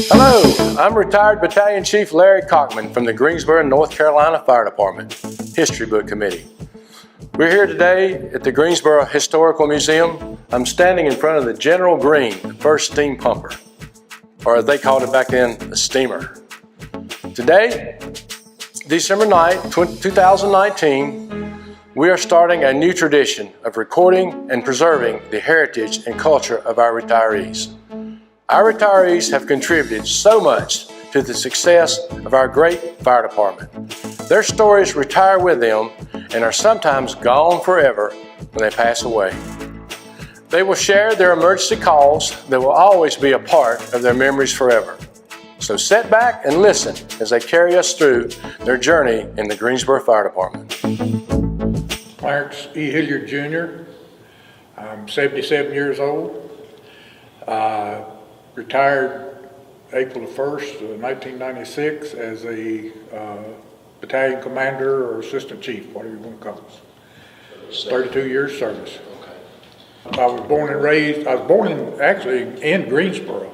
Hello, I'm retired Battalion Chief Larry Cockman from the Greensboro, North Carolina Fire Department History Book Committee. We're here today at the Greensboro Historical Museum. I'm standing in front of the General Green, the first steam pumper, or as they called it back then, a steamer. Today, December 9th, 2019, we are starting a new tradition of recording and preserving the heritage and culture of our retirees. Our retirees have contributed so much to the success of our great fire department. Their stories retire with them and are sometimes gone forever when they pass away. They will share their emergency calls that will always be a part of their memories forever. So sit back and listen as they carry us through their journey in the Greensboro Fire Department. Clarence E. Hilliard Jr. I'm 77 years old. Retired April 1st, 1996 as a battalion commander or assistant chief, whatever you want to call us. 32 years service. I was born in Greensboro.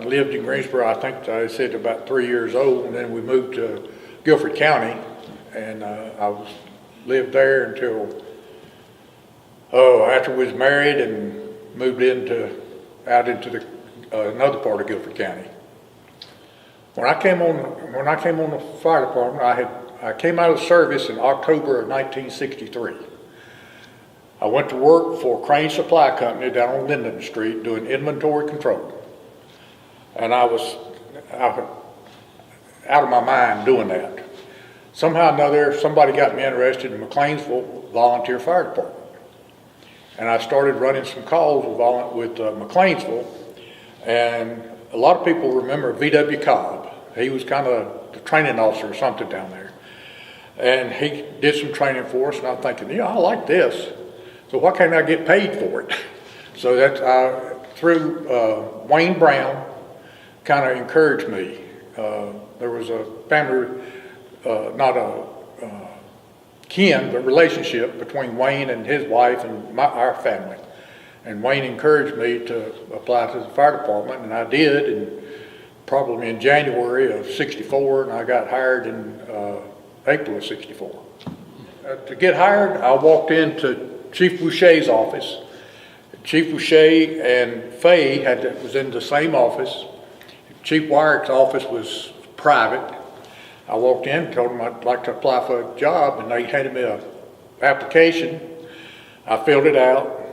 Lived in Greensboro, I think I said about 3 years old, and then we moved to Guilford County, and I lived there until after we was married and moved out into another part of Guilford County. When I came on the fire department, I came out of service in October of 1963. I went to work for Crane Supply Company down on Linden Street doing inventory control. And I was out of my mind doing that. Somehow or another, somebody got me interested in McLeansville Volunteer Fire Department. And I started running some calls with McLeansville. And a lot of people remember V.W. Cobb. He was kind of the training officer or something down there. And he did some training for us, and I'm thinking, I like this. So why can't I get paid for it? So that's through Wayne Brown kind of encouraged me. There was a family, not a kin, but relationship between Wayne and his wife and our family. And Wayne encouraged me to apply to the fire department, and I did, and probably in January of '64, and I got hired in April of '64. To get hired, I walked into Chief Boucher's office. Chief Boucher and Fay was in the same office. Chief Wyrick's office was private. I walked in, told them I'd like to apply for a job, and they handed me an application. I filled it out,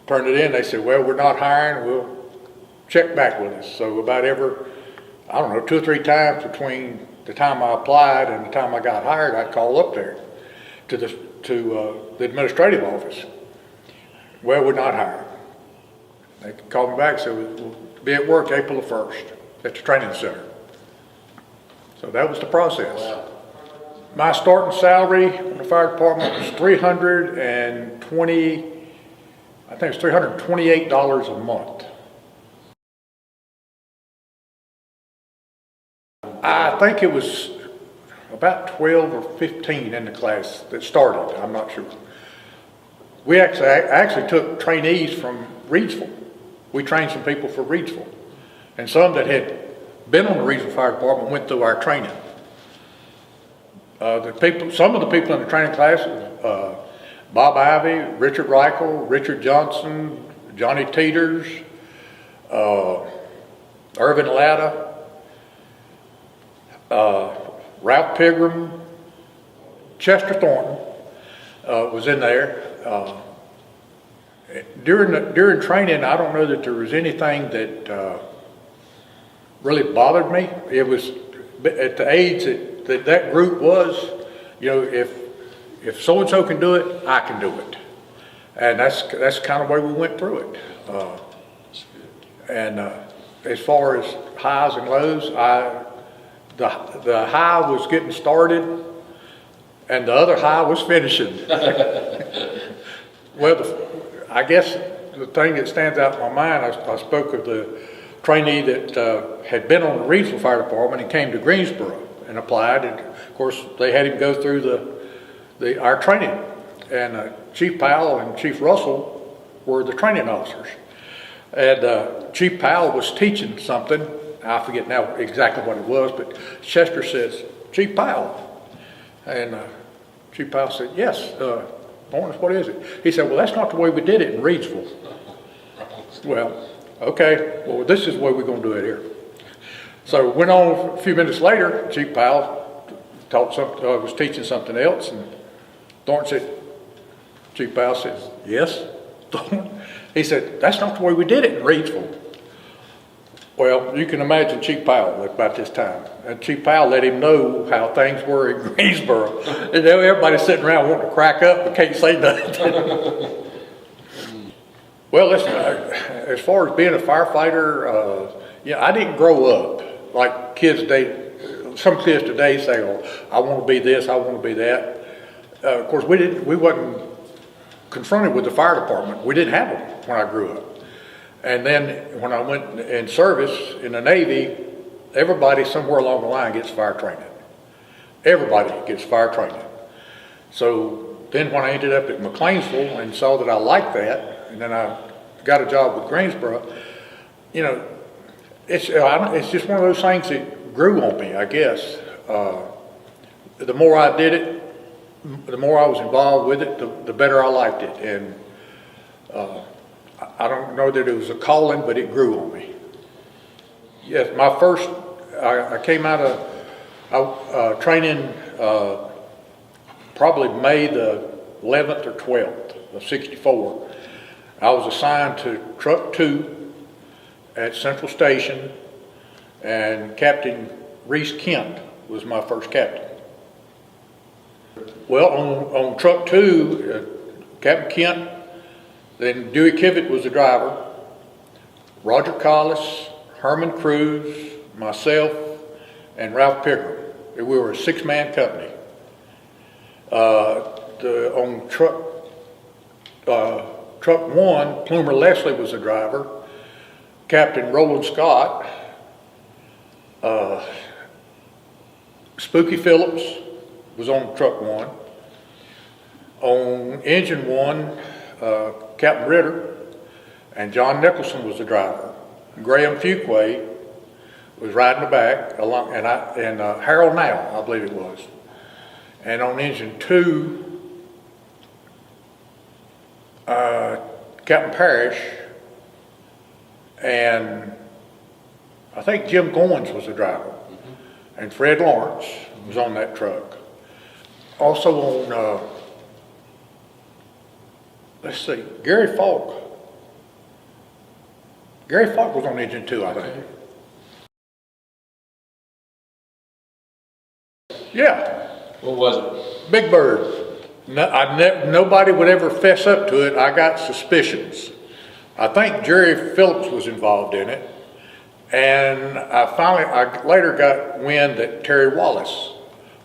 turned it in. They said, well, we're not hiring, we'll check back with us. So about every, 2 or 3 times between the time I applied and the time I got hired, I'd call up there to the administrative office. Well, we're not hiring. They called me back and said, we'll be at work April 1st at the training center. So that was the process. Wow. My starting salary in the fire department was $328 a month. I think it was about 12 or 15 in the class that started, I'm not sure. We actually took trainees from Reidsville. We trained some people for Reidsville. And some that had been on the Reidsville Fire Department went through our training. Some of the people in the training class, Bob Ivey, Richard Reichel, Richard Johnson, Johnny Teeters, Irvin Latta, Ralph Pigram, Chester Thornton was in there. During training, I don't know that there was anything that really bothered me. It was at the age that group was, if so-and-so can do it, I can do it. And that's kind of the way we went through it. As far as highs and lows, the high was getting started and the other high was finishing. Well, I guess the thing that stands out in my mind, I spoke of the trainee that had been on the Reidsville Fire Department and came to Greensboro and applied, and of course they had him go through our training. And Chief Powell and Chief Russell were the training officers. And Chief Powell was teaching something. I forget now exactly what it was, but Chester says, "Chief Powell." And Chief Powell said, "Yes, Lawrence, what is it?" He said, "Well, that's not the way we did it in Reidsville." Well, okay, well, this is the way we're going to do it here. So went on a few minutes later, Chief Powell was teaching something else, and Thornton said, Chief Powell says, "Yes, Thornton?" He said, "That's not the way we did it in Reidsville." Well, you can imagine Chief Powell at about this time. And Chief Powell let him know how things were in Greensboro. And everybody's sitting around wanting to crack up but can't say nothing. Well, listen, as far as being a firefighter, I didn't grow up like kids today. Some kids today say, "Oh, I want to be this, I want to be that." Of course, we wasn't confronted with the fire department. We didn't have them when I grew up. And then when I went in service in the Navy, everybody somewhere along the line gets fire training. Everybody gets fire training. So then when I ended up at McLeansville and saw that I liked that, and then I got a job with Greensboro, it's just one of those things that grew on me, I guess. The more I did it, the more I was involved with it, the better I liked it. And I don't know that it was a calling, but it grew on me. Yes, I came out of training probably May the 11th or 12th of '64. I was assigned to Truck 2 at Central Station, and Captain Reese Kent was my first captain. Well, on Truck 2, Captain Kent, then Dewey Kivett was the driver, Roger Collis, Herman Cruz, myself, and Ralph Pigram. We were a 6-man company. On Truck 1, Plumer Leslie was the driver, Captain Roland Scott, Spooky Phillips was on Truck 1. On Engine 1, Captain Ritter and John Nicholson was the driver. Graham Fuquay was riding the back, and Harold Now, I believe it was. And on Engine 2, Captain Parrish, and I think Jim Goins was the driver, and Fred Lawrence was on that truck. Also on, let's see, Gary Falk. Gary Falk was on Engine 2, I think. Yeah. What was it? Big Bird. Nobody would ever fess up to it. I got suspicions. I think Jerry Phillips was involved in it. And I later got wind that Terry Wallace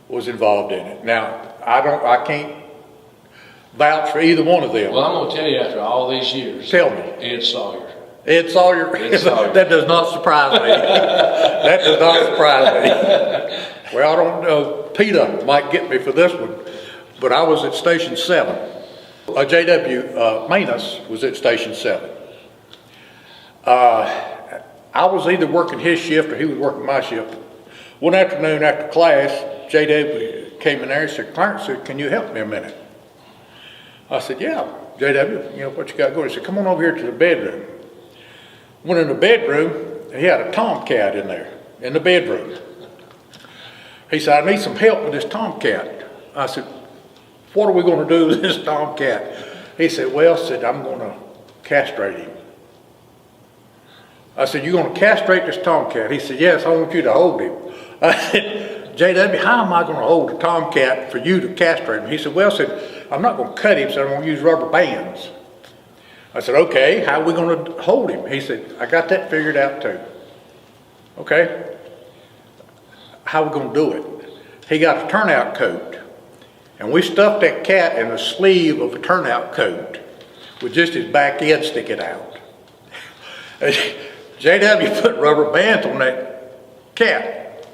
was involved in it. Now, I can't vouch for either one of them. Well, I'm going to tell you after all these years. Tell me. Ed Sawyer. Ed Sawyer? Ed Sawyer. That does not surprise me. That does not surprise me. Well, I don't know. PETA might get me for this one, but I was at Station 7. J.W. Manus was at Station 7. I was either working his shift or he was working my shift. One afternoon after class, J.W. came in there and said, "Clarence, can you help me a minute?" I said, "Yeah, J.W., what you got going?" He said, "Come on over here to the bedroom." Went in the bedroom, he had a tomcat in there, in the bedroom. He said, "I need some help with this tomcat." I said, "What are we going to do with this tomcat?" He said, "Well," "I'm going to castrate him." I said, "You're going to castrate this tomcat?" He said, "Yes, I want you to hold him." I said, "J.W., how am I going to hold a tomcat for you to castrate him?" He said, "Well," "I'm not going to cut him, so I'm going to use rubber bands." I said, "Okay, how are we going to hold him?" He said, "I got that figured out too." Okay, how are we going to do it? He got a turnout coat, and we stuffed that cat in the sleeve of a turnout coat with just his back end sticking out. J.W. put rubber bands on that cat.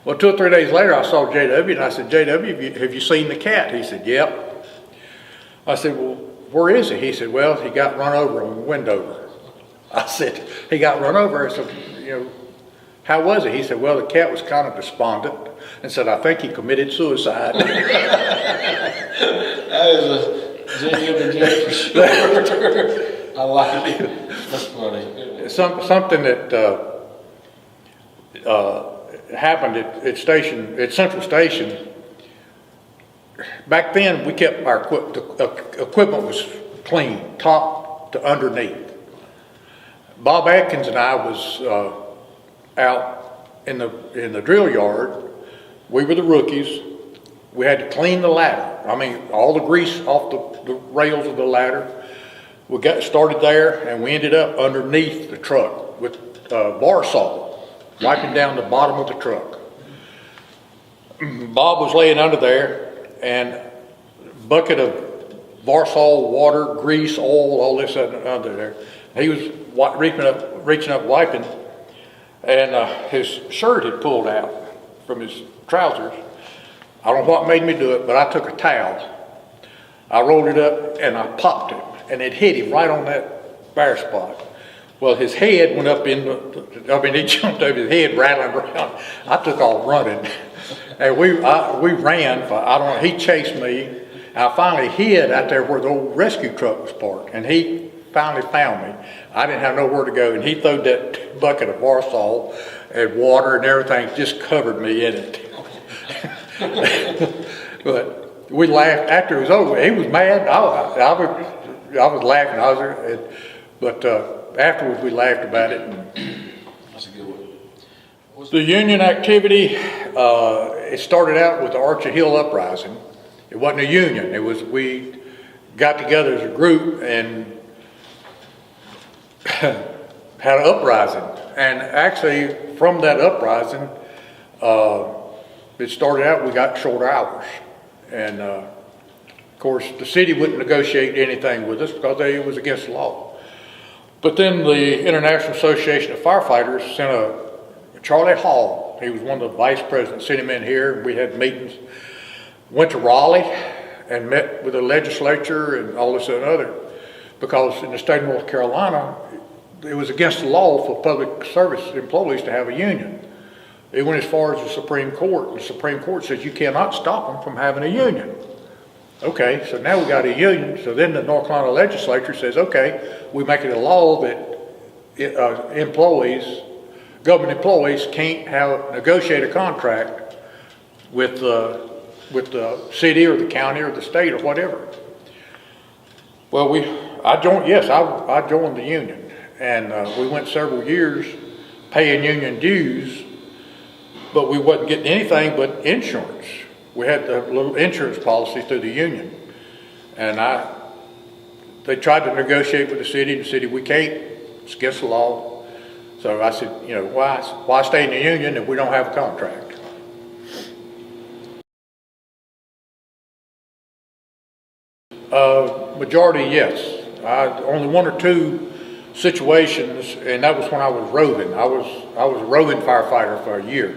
Well, 2 or 3 days later, I saw J.W. and I said, "J.W., have you seen the cat?" He said, "Yep." I said, well, where is he? He said, well, he got run over on Wendover. I said, he got run over? I said, how was it? He said, well, the cat was kind of despondent and said, I think he committed suicide. That is a genuine joke for sure. I like it. That's funny. Something that happened at Central Station. Back then, we kept our equipment was clean, top to underneath. Bob Atkins and I was out in the drill yard. We were the rookies. We had to clean the ladder. I mean, all the grease off the rails of the ladder. We got started there, and we ended up underneath the truck with bar salt, wiping down the bottom of the truck. Bob was laying under there, and a bucket of Varsol water, grease, oil, all this under there. He was reaching up, wiping, and his shirt had pulled out from his trousers. I don't know what made me do it, but I took a towel. I rolled it up and I popped it, and it hit him right on that bare spot. Well, his head went up he jumped over his head, rattling around. I took off running. And we ran for, I don't know, he chased me. I finally hid out there where the old rescue truck was parked, and he finally found me. I didn't have nowhere to go, and he threw that bucket of Varsol and water and everything, just covered me in it. But we laughed after it was over. He was mad. I was laughing. But afterwards we laughed about it. That's a good one. The union activity, it started out with the Archer Hill Uprising. It wasn't a union. We got together as a group and had an uprising. And actually, from that uprising, it started out, we got shorter hours. And of course, the city wouldn't negotiate anything with us because it was against the law. But then the International Association of Firefighters sent Charlie Hall, he was one of the vice presidents, sent him in here. We had meetings. Went to Raleigh and met with the legislature and all this and other, because in the state of North Carolina, it was against the law for public service employees to have a union. It went as far as the Supreme Court. The Supreme Court says you cannot stop them from having a union. Okay, so now we got a union. So then the North Carolina legislature says, okay, we make it a law that government employees can't negotiate a contract with the city or the county or the state or whatever. Well, I joined the union, and we went several years paying union dues, but we wasn't getting anything but insurance. We had the little insurance policy through the union, and they tried to negotiate with the city. The city, we can't, it's against the law. So I said, why stay in the union if we don't have a contract? Majority, yes. Only one or two situations, and that was when I was roving. I was a roving firefighter for a year,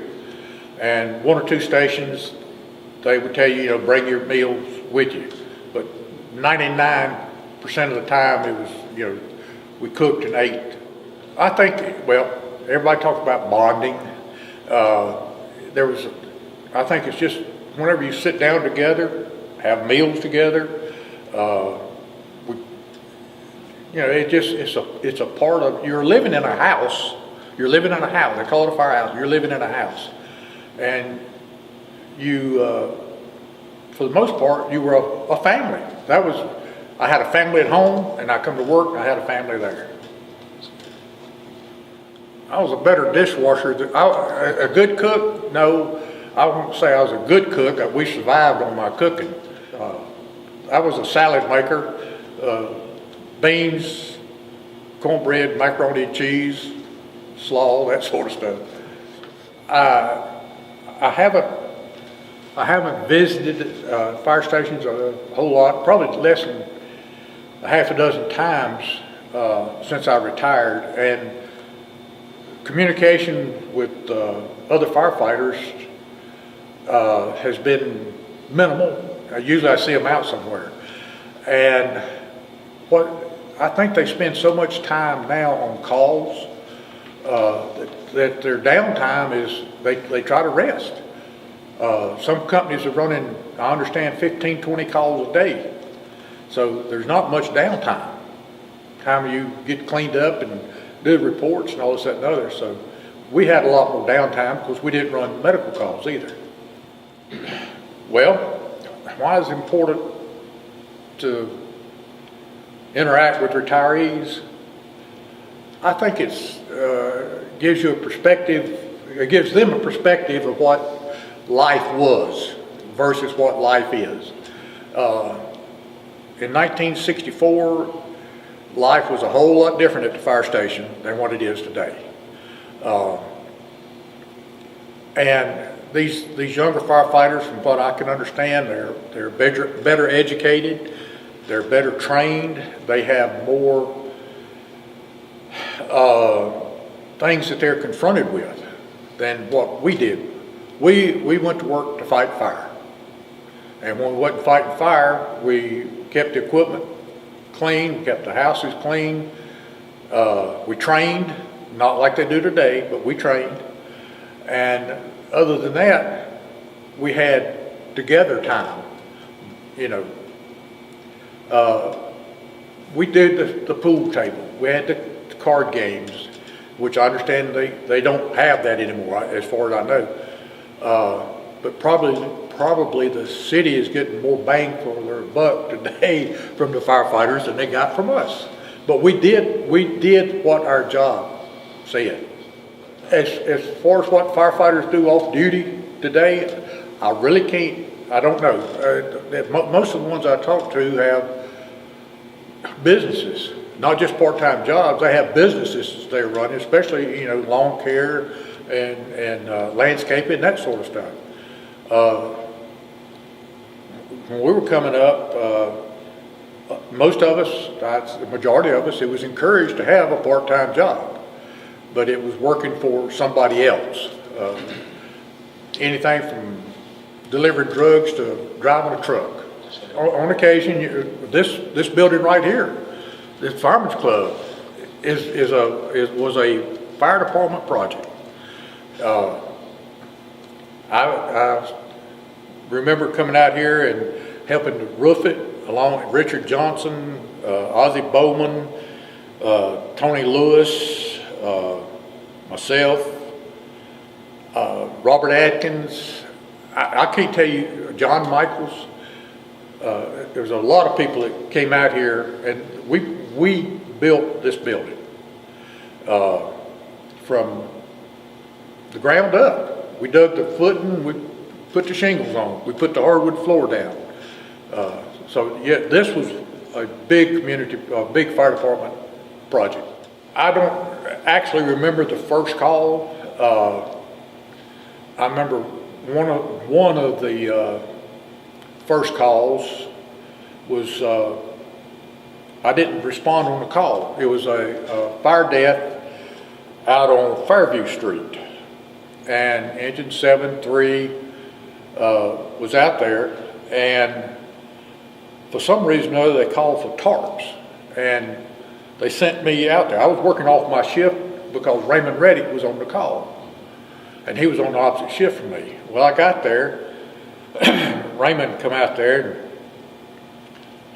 and one or two stations, they would tell you, bring your meals with you. But 99% of the time, it was, we cooked and ate. I think, everybody talks about bonding. I think it's just whenever you sit down together, have meals together, it's a part of, you're living in a house. You're living in a house. They call it a firehouse. You're living in a house. And you, for the most part, you were a family. I had a family at home, and I come to work, and I had a family there. I was a better dishwasher. A good cook? No, I won't say I was a good cook. We survived on my cooking. I was a salad maker, beans, cornbread, macaroni and cheese, slaw, that sort of stuff. I haven't visited fire stations a whole lot, probably less than a half a dozen times since I retired, and communication with other firefighters has been minimal. Usually I see them out somewhere. And what I think they spend so much time now on calls that their downtime is they try to rest. Some companies are running, I understand, 15, 20 calls a day. So there's not much downtime. Time you get cleaned up and do the reports and all this, that, and other. So we had a lot more downtime because we didn't run medical calls either. Well, why is it important to interact with retirees? I think it's gives you a perspective, it gives them a perspective of what life was versus what life is. In 1964, life was a whole lot different at the fire station than what it is today. And these younger firefighters, from what I can understand, they're better educated, they're better trained, they have more things that they're confronted with than what we did. We went to work to fight fire. And when we wasn't fighting fire, we kept the equipment clean, kept the houses clean. We trained, not like they do today, but we trained. And other than that, we had together time. You know, we did the pool table. We had the card games, which I understand they don't have that anymore, as far as I know. But probably the city is getting more bang for their buck today from the firefighters than they got from us. But we did what our job said. As far as what firefighters do off duty today, I really can't, I don't know. Most of the ones I talk to have businesses, not just part-time jobs. They have businesses they're running, especially, you know, lawn care and landscaping, that sort of stuff. When we were coming up, most of us, the majority of us, it was encouraged to have a part-time job, but it was working for somebody else. Anything from delivering drugs to driving a truck. On occasion, this building right here, this Fireman's Club, was a fire department project. I remember coming out here and helping to roof it along with Richard Johnson, Ozzie Bowman, Tony Lewis, myself, Robert Atkins. I can't tell you, John Michaels. There was a lot of people that came out here, and we built this building from the ground up. We dug the footing, we put the shingles on, we put the hardwood floor down. So yeah, this was a big community, a big fire department project. I don't actually remember the first call. I remember one of the first calls was I didn't respond on the call. It was a fire death out on Fairview Street, and engine 7-3 was out there, and for some reason or other they called for tarps, and they sent me out there. I was working off my shift because Raymond Reddick was on the call, and he was on the opposite shift from me. Well, I got there, Raymond come out there,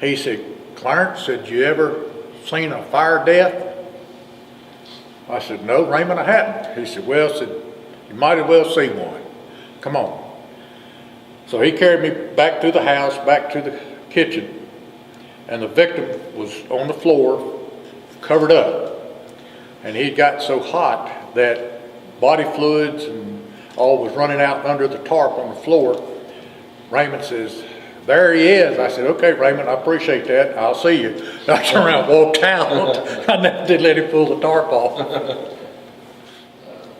and he said, "Clarence, said, you ever seen a fire death?" I said, "No, Raymond, I hadn't." He said, "Well," said, "you might as well see one. Come on." So he carried me back to the house, back to the kitchen, and the victim was on the floor, covered up. And he got so hot that body fluids and all was running out under the tarp on the floor. Raymond says, "There he is." I said, "Okay, Raymond, I appreciate that. I'll see you." And I turned around and walked out. I never did let him pull the tarp off.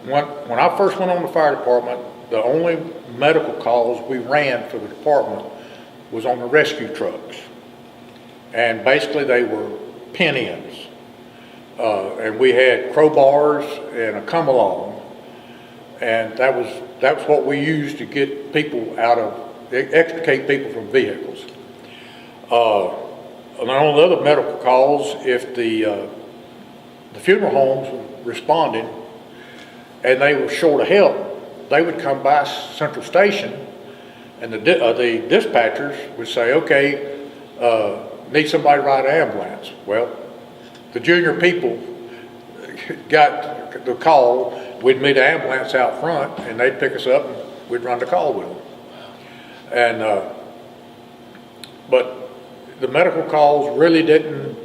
When I first went on the fire department, the only medical calls we ran for the department was on the rescue trucks. And basically they were pin-ins. And we had crowbars and a come-along. And that was what we used to get people out of, extricate people from vehicles. And on the other medical calls, if the funeral homes were responding and they were short of help, they would come by Central Station, and the dispatchers would say, okay, need somebody to ride an ambulance. Well, the junior people got the call, we'd meet an ambulance out front, and they'd pick us up and we'd run the call with them. And but the medical calls really didn't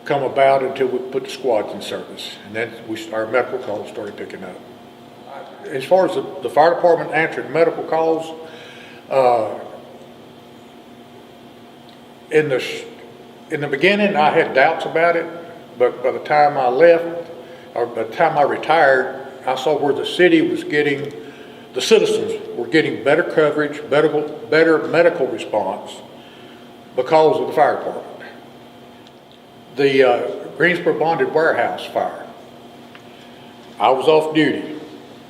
come about until we put the squads in service, and then our medical calls started picking up. As far as the fire department answering medical calls, in the beginning I had doubts about it, but by the time I left, or by the time I retired, I saw where the city was getting, the citizens were getting better coverage, better medical response because of the fire department. The Greensboro Bonded Warehouse fire, I was off duty,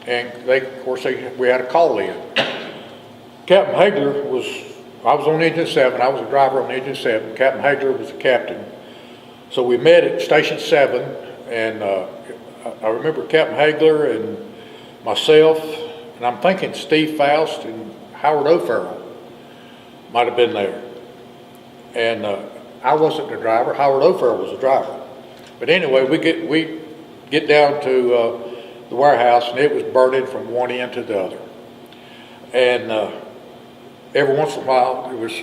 and we had a call in. Captain Hagler I was on Engine 7, I was a driver on Engine 7, Captain Hagler was the captain. So we met at Station 7, and I remember Captain Hagler and myself, and I'm thinking Steve Faust and Howard O'Farrell might have been there. And I wasn't the driver, Howard O'Farrell was the driver. But anyway, we get down to the warehouse, and it was burning from one end to the other. And every once in a while, it was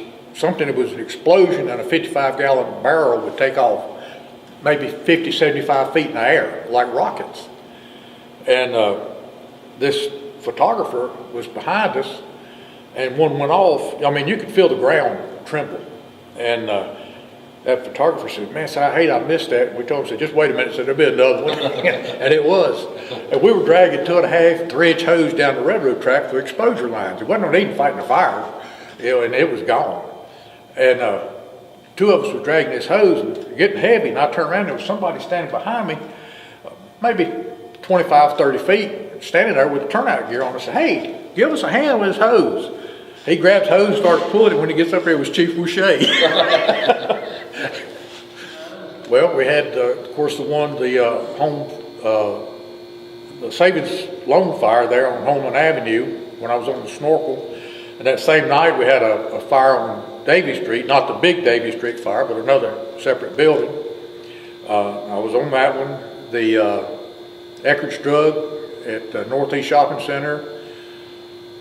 an explosion, and a 55-gallon barrel would take off maybe 50, 75 feet in the air, like rockets. And this photographer was behind us, and one went off. I mean, you could feel the ground tremble. And that photographer said, man, I hate I missed that. And we told him, said, just wait a minute, said, there'll be another one. And it was. And we were dragging 2.5, 3-inch hose down the railroad track through exposure lines. It wasn't no need fighting a fire, and it was gone. And two of us were dragging this hose and getting heavy, and I turned around, there was somebody standing behind me, maybe 25, 30 feet, standing there with the turnout gear on. I said, hey, give us a hand with this hose. He grabs hose and starts pulling it. When he gets up there, it was Chief Boucher. Well, we had, of course, the Savings Loan fire there on Holman Avenue when I was on the snorkel. And that same night, we had a fire on Davie Street, not the big Davie Street fire, but another separate building. I was on that one. The Eckerd's Drug at Northeast Shopping Center.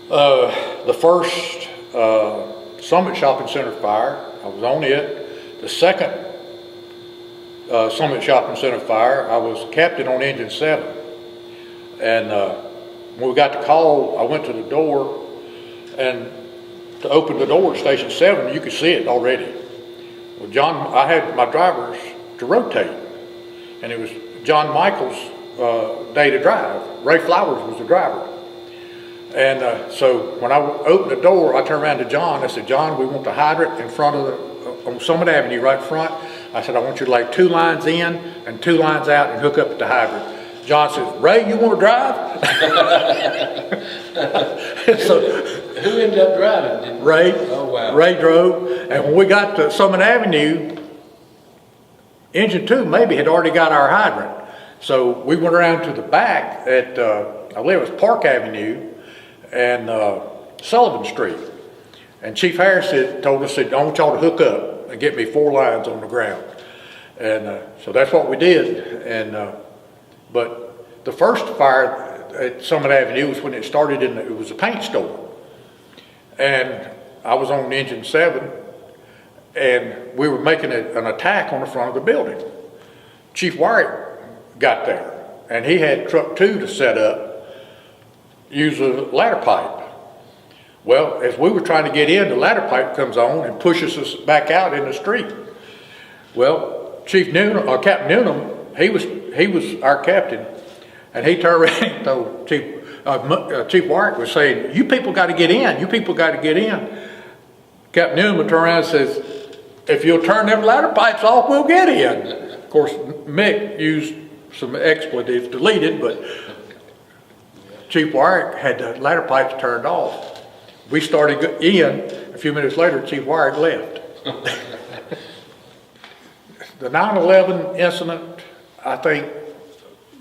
The first Summit Shopping Center fire, I was on it. The second Summit Shopping Center fire, I was captain on Engine 7. And when we got the call, I went to the door, and to open the door at Station 7, you could see it already. Well, I had my drivers to rotate, and it was John Michael's day to drive. Ray Flowers was the driver. And so when I opened the door, I turned around to John. I said, John, we want the hydrant in front of on Summit Avenue right in front. I said, I want you to lay 2 lines in and 2 lines out and hook up at the hydrant. John says, Ray, you want to drive? So, who ended up driving? Ray. Oh, wow. Ray drove. And when we got to Summit Avenue, Engine 2 maybe had already got our hydrant. So we went around to the back at, I believe it was Park Avenue and Sullivan Street. And Chief Harris told us, I want y'all to hook up and get me 4 lines on the ground. And so that's what we did. And but the first fire at Summit Avenue was when it started it was a paint store. And I was on Engine 7, and we were making an attack on the front of the building. Chief Warwick got there, and he had truck 2 to set up, use a ladder pipe. Well, as we were trying to get in, the ladder pipe comes on and pushes us back out in the street. Well, Captain Newnham, he was our captain, and he turned around and told Chief Warwick was saying, you people got to get in, you people got to get in. Captain Newnham turned around and says, if you'll turn them ladder pipes off, we'll get in. Of course, Mick used some expletives to lead it, but Chief Warwick had the ladder pipes turned off. We started in, a few minutes later, Chief Warwick left. the 9/11 incident, I think,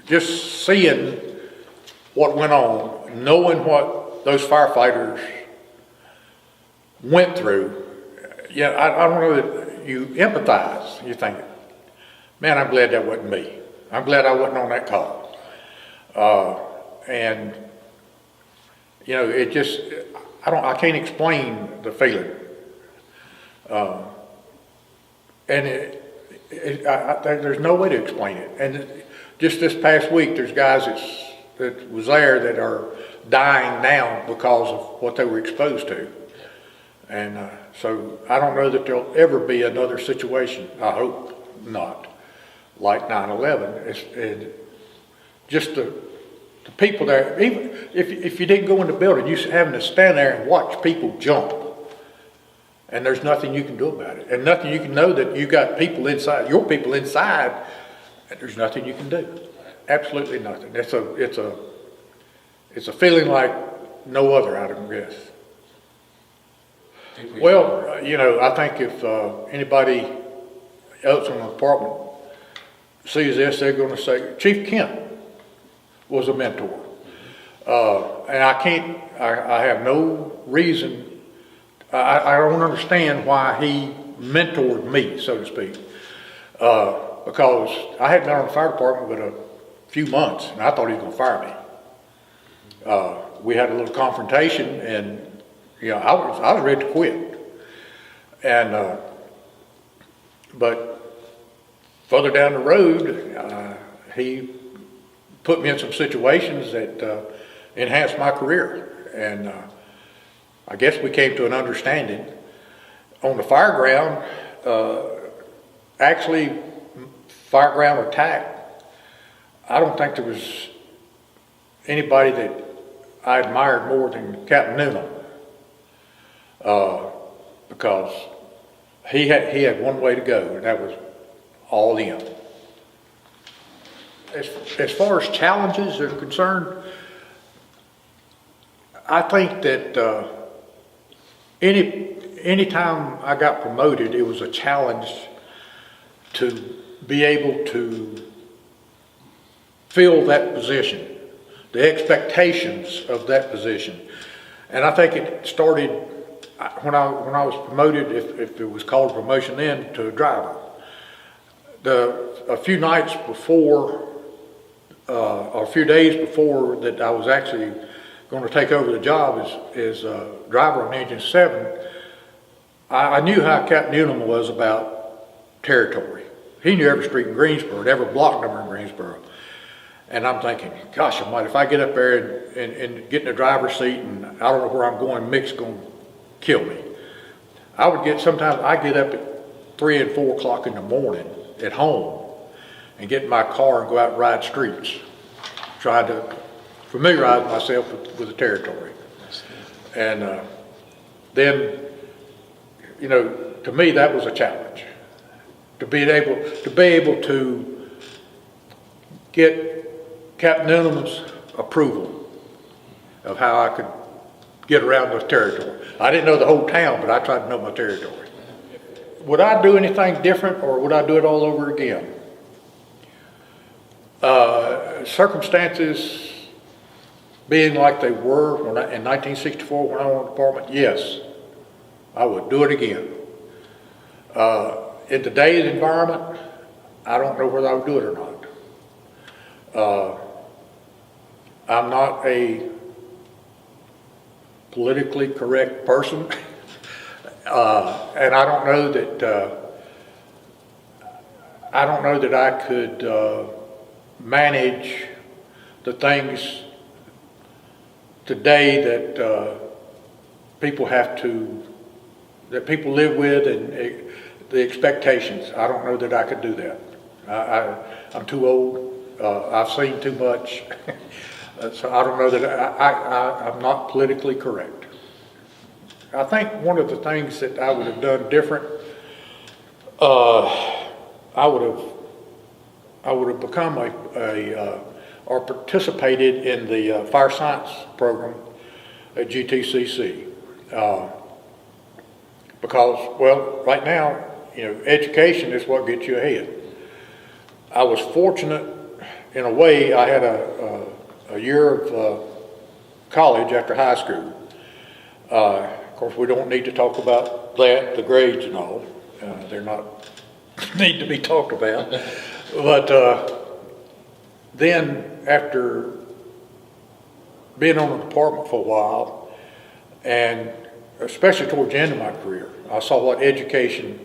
just seeing what went on, knowing what those firefighters went through, yeah, I don't know that you empathize. You think, man, I'm glad that wasn't me. I'm glad I wasn't on that call. And you know, it just, I can't explain the feeling. And there's no way to explain it. And just this past week, there's guys that was there that are dying now because of what they were exposed to. And so I don't know that there'll ever be another situation, I hope not, like 9/11. And just the people there, even if you didn't go in the building, you're having to stand there and watch people jump. And there's nothing you can do about it. And nothing you can know that you got people inside, your people inside, and there's nothing you can do. Absolutely nothing. It's a feeling like no other, I don't guess. Well, you know, I think if anybody else in the department sees this, they're going to say, Chief Kent was a mentor. And I have no reason, I don't understand why he mentored me, so to speak. Because I hadn't been on the fire department but a few months, and I thought he was going to fire me. We had a little confrontation, and you know, I was ready to quit. And but further down the road, he put me in some situations that enhanced my career, and I guess we came to an understanding. On the fireground, actually, fireground attack, I don't think there was anybody that I admired more than Captain Noonan, because he had one way to go, and that was all in. As far as challenges are concerned, I think that any time I got promoted, it was a challenge to be able to fill that position, the expectations of that position. And I think it started when I was promoted, if it was called a promotion then, to a driver. A few nights before, or a few days before that I was actually going to take over the job as driver on Engine 7, I knew how Captain Unum was about territory. He knew every street in Greensboro and every block number in Greensboro. And I'm thinking, gosh almighty, if I get up there and get in the driver's seat and I don't know where I'm going, Mick's going to kill me. Sometimes I get up at 3 and 4 o'clock in the morning at home and get in my car and go out and ride streets, trying to familiarize myself with the territory. And then, you know, to me that was a challenge, to be able to get Captain Unum's approval of how I could get around the territory. I didn't know the whole town, but I tried to know my territory. Would I do anything different, or would I do it all over again? Circumstances being like they were in 1964 when I was in the department, yes, I would do it again. In today's environment, I don't know whether I would do it or not. I'm not a politically correct person, and I don't know that I could manage the things today that people live with, and the expectations. I don't know that I could do that. I'm too old. I've seen too much. So I don't know that I'm not politically correct. I think one of the things that I would have done different, I would have become or participated in the fire science program at GTCC. Because, well, right now, education is what gets you ahead. I was fortunate in a way. I had a year of college after high school. Of course, we don't need to talk about that, the grades and all. They're not need to be talked about. But then after being on the department for a while, and especially towards the end of my career, I saw what education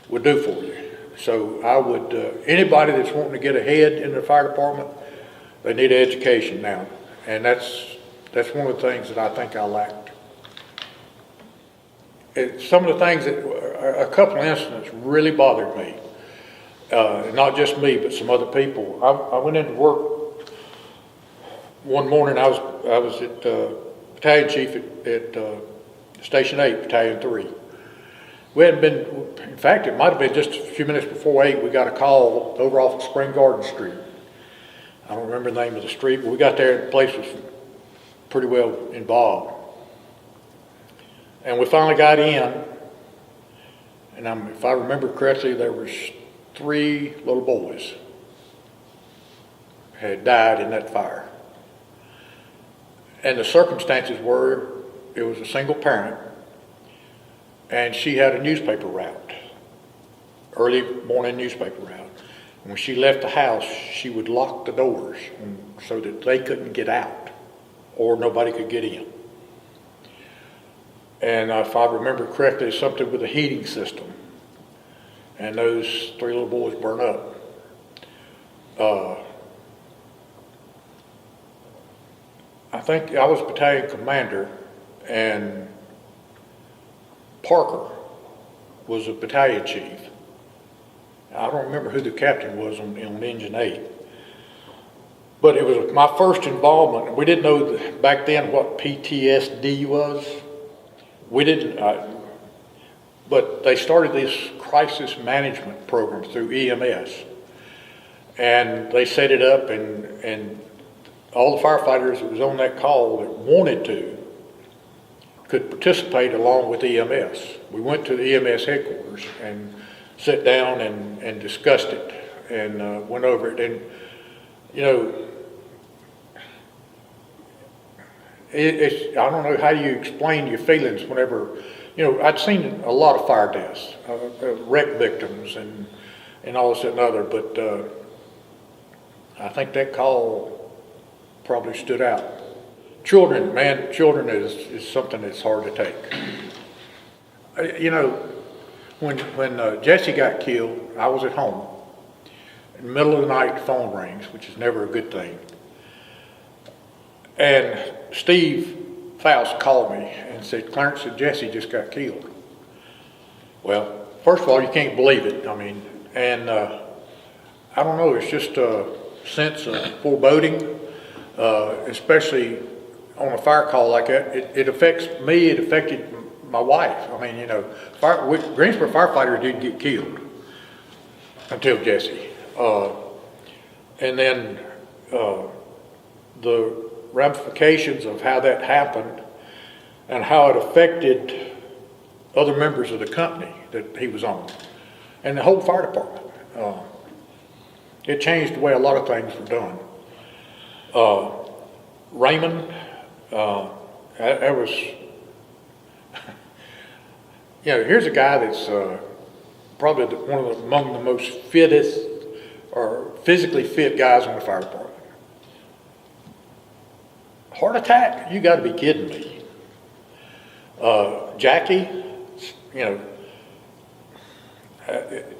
would do for you. So I would, anybody that's wanting to get ahead in the fire department, they need an education now. And that's one of the things that I think I lacked. Some of the things a couple of incidents really bothered me. Not just me, but some other people. I went into work one morning. I was at battalion chief at Station 8, Battalion 3. We hadn't been, in fact, it might have been just a few minutes before 8, we got a call over off of Spring Garden Street. I don't remember the name of the street, but we got there and the place was pretty well involved. And we finally got in, and if I remember correctly, there was 3 little boys had died in that fire. And the circumstances were, it was a single parent, and she had a newspaper route, early morning newspaper route. And when she left the house, she would lock the doors so that they couldn't get out or nobody could get in. And if I remember correctly, something with a heating system. And those 3 little boys burned up. I think I was battalion commander, and Parker was a battalion chief. I don't remember who the captain was on Engine 8. But it was my first involvement. We didn't know back then what PTSD was. We didn't, but they started this crisis management program through EMS. And they set it up, and all the firefighters that was on that call that wanted to could participate along with EMS. We went to the EMS headquarters and sat down and discussed it and went over it. And, I don't know how you explain your feelings whenever, I'd seen a lot of fire deaths, wreck victims and all this and other, but I think that call probably stood out. Children is something that's hard to take. When Jesse got killed, I was at home. In the middle of the night, the phone rings, which is never a good thing. And Steve Faust called me and said, "Clarence and Jesse just got killed." Well, first of all, you can't believe it. I don't know, it's just a sense of foreboding, especially on a fire call like that. It affects me, it affected my wife. Greensboro firefighter didn't get killed until Jesse. And then the ramifications of how that happened and how it affected other members of the company that he was on and the whole fire department. It changed the way a lot of things were done. Raymond, that was, here's a guy that's probably among the most fittest or physically fit guys in the fire department. Heart attack? You got to be kidding me. Jackie,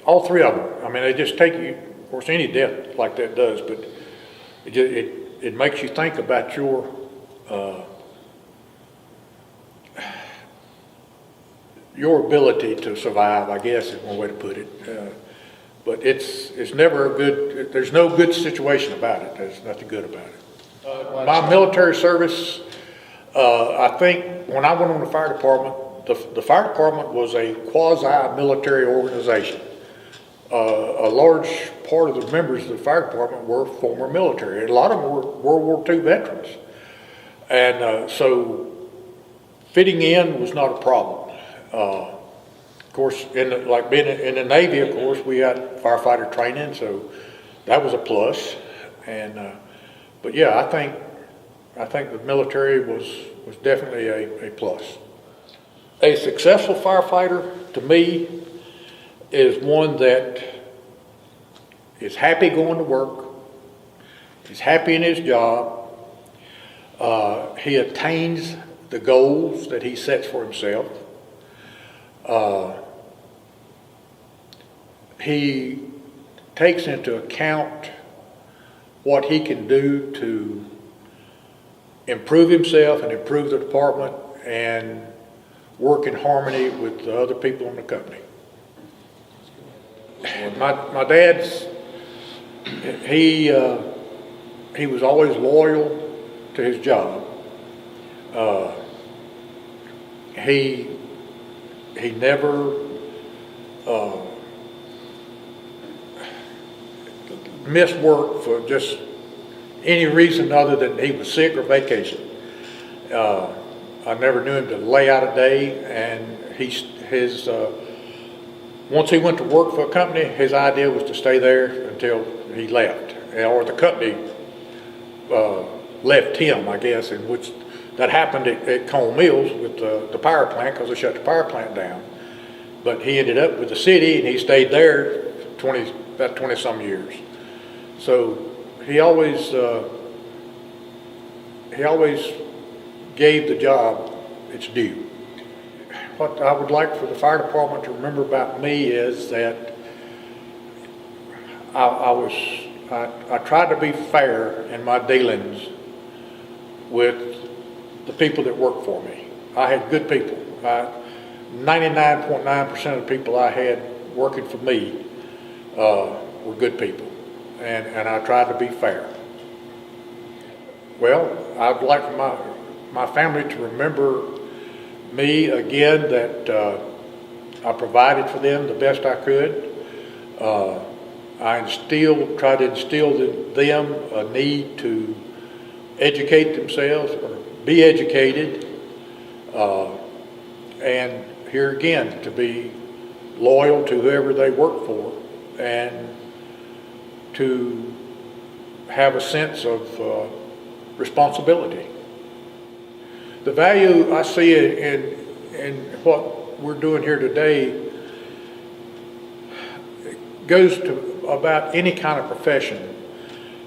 all 3 of them. They just take you. Of course, any death like that does, but it makes you think about your ability to survive, I guess is one way to put it. But it's never a good. There's no good situation about it. There's nothing good about it. My military service, I think when I went on the fire department, the fire department was a quasi-military organization. A large part of the members of the fire department were former military, and a lot of them were World War II veterans. And so fitting in was not a problem. course, like being in the Navy, of course, we had firefighter training, so that was a plus. And but yeah, I think the military was definitely a plus. A successful firefighter to me is one that is happy going to work, is happy in his job, he attains the goals that he sets for himself. He takes into account what he can do to improve himself and improve the department and work in harmony with the other people in the company. My dad's, he was always loyal to his job. He never missed work for just any reason other than he was sick or vacation. I never knew him to lay out a day, and once he went to work for a company, his idea was to stay there until he left, or the company left him, I guess, in which that happened at Cone Mills with the power plant, because they shut the power plant down. But he ended up with the city, and he stayed there about 20-some years. So he always gave the job its due. What I would like for the fire department to remember about me is that I tried to be fair in my dealings with the people that work for me. I had good people. 99.9% of the people I had working for me were good people, and I tried to be fair. Well, I'd like for my family to remember me again, that I provided for them the best I could. I tried to instill in them a need to educate themselves or be educated, and here again, to be loyal to whoever they work for, and to have a sense of responsibility. The value I see in what we're doing here today goes to about any kind of profession,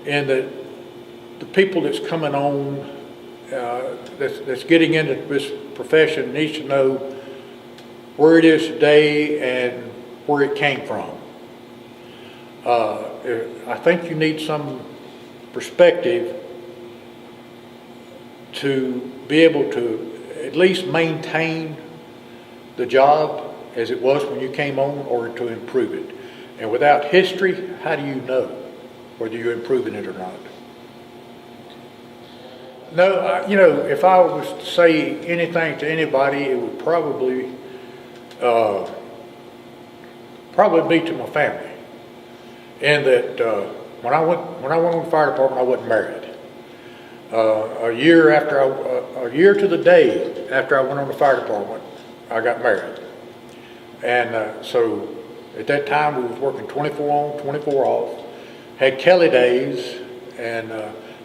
and that the people that's coming on, that's getting into this profession, needs to know where it is today and where it came from. I think you need some perspective to be able to at least maintain the job as it was when you came on, or to improve it. And without history, how do you know whether you're improving it or not? No, if I was to say anything to anybody, it would probably be to my family. And that when I went on the fire department, I wasn't married. A year to the day after I went on the fire department, I got married. And so at that time, we was working 24 on, 24 off, had Kelly days, and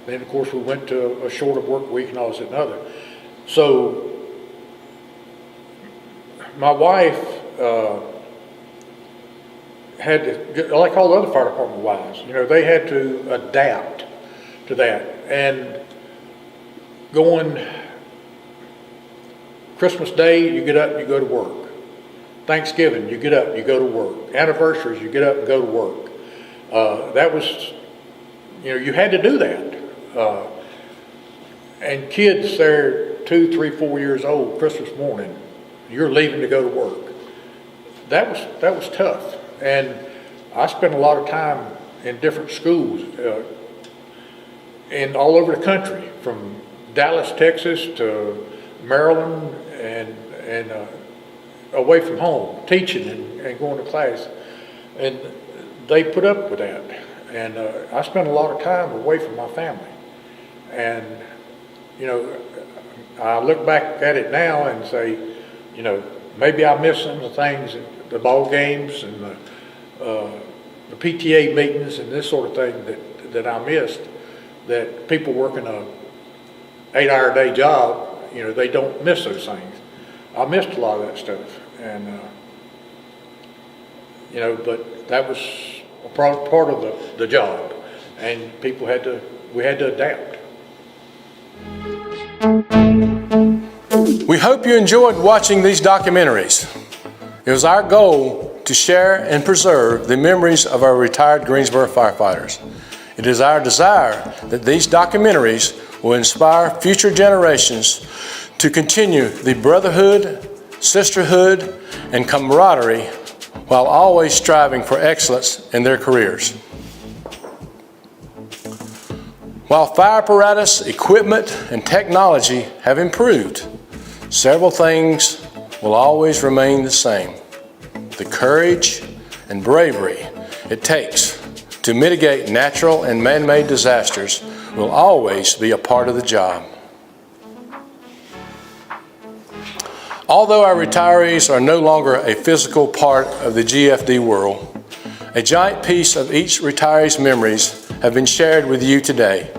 then of course we went to a shorter work week and all this and another. So my wife had to, like all the other fire department wives, they had to adapt to that. And going Christmas Day, you get up, you go to work. Thanksgiving, you get up, you go to work. Anniversaries, you get up and go to work. That was, you had to do that. And kids, they're 2, 3, 4 years old, Christmas morning, you're leaving to go to work. That was tough. And I spent a lot of time in different schools and all over the country, from Dallas, Texas to Maryland, and away from home, teaching and going to class. And they put up with that. And I spent a lot of time away from my family. And, I look back at it now and say, maybe I missed some of the things, the ball games and the PTA meetings and this sort of thing that I missed, that people working a 8-hour day job, you know, they don't miss those things. I missed a lot of that stuff, and you know, but that was a part of the job, and we had to adapt. We hope you enjoyed watching these documentaries. It was our goal to share and preserve the memories of our retired Greensboro firefighters. It is our desire that these documentaries will inspire future generations to continue the brotherhood, sisterhood, and camaraderie while always striving for excellence in their careers. While fire apparatus, equipment, and technology have improved, several things will always remain the same. The courage and bravery it takes to mitigate natural and man-made disasters will always be a part of the job. Although our retirees are no longer a physical part of the GFD world, a giant piece of each retiree's memories have been shared with you today.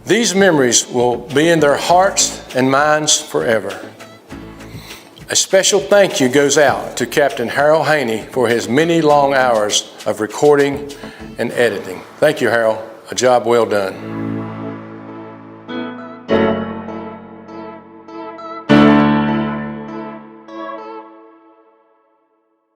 These memories will be in their hearts and minds forever. A special thank you goes out to Captain Harold Haney for his many long hours of recording and editing. Thank you, Harold. A job well done.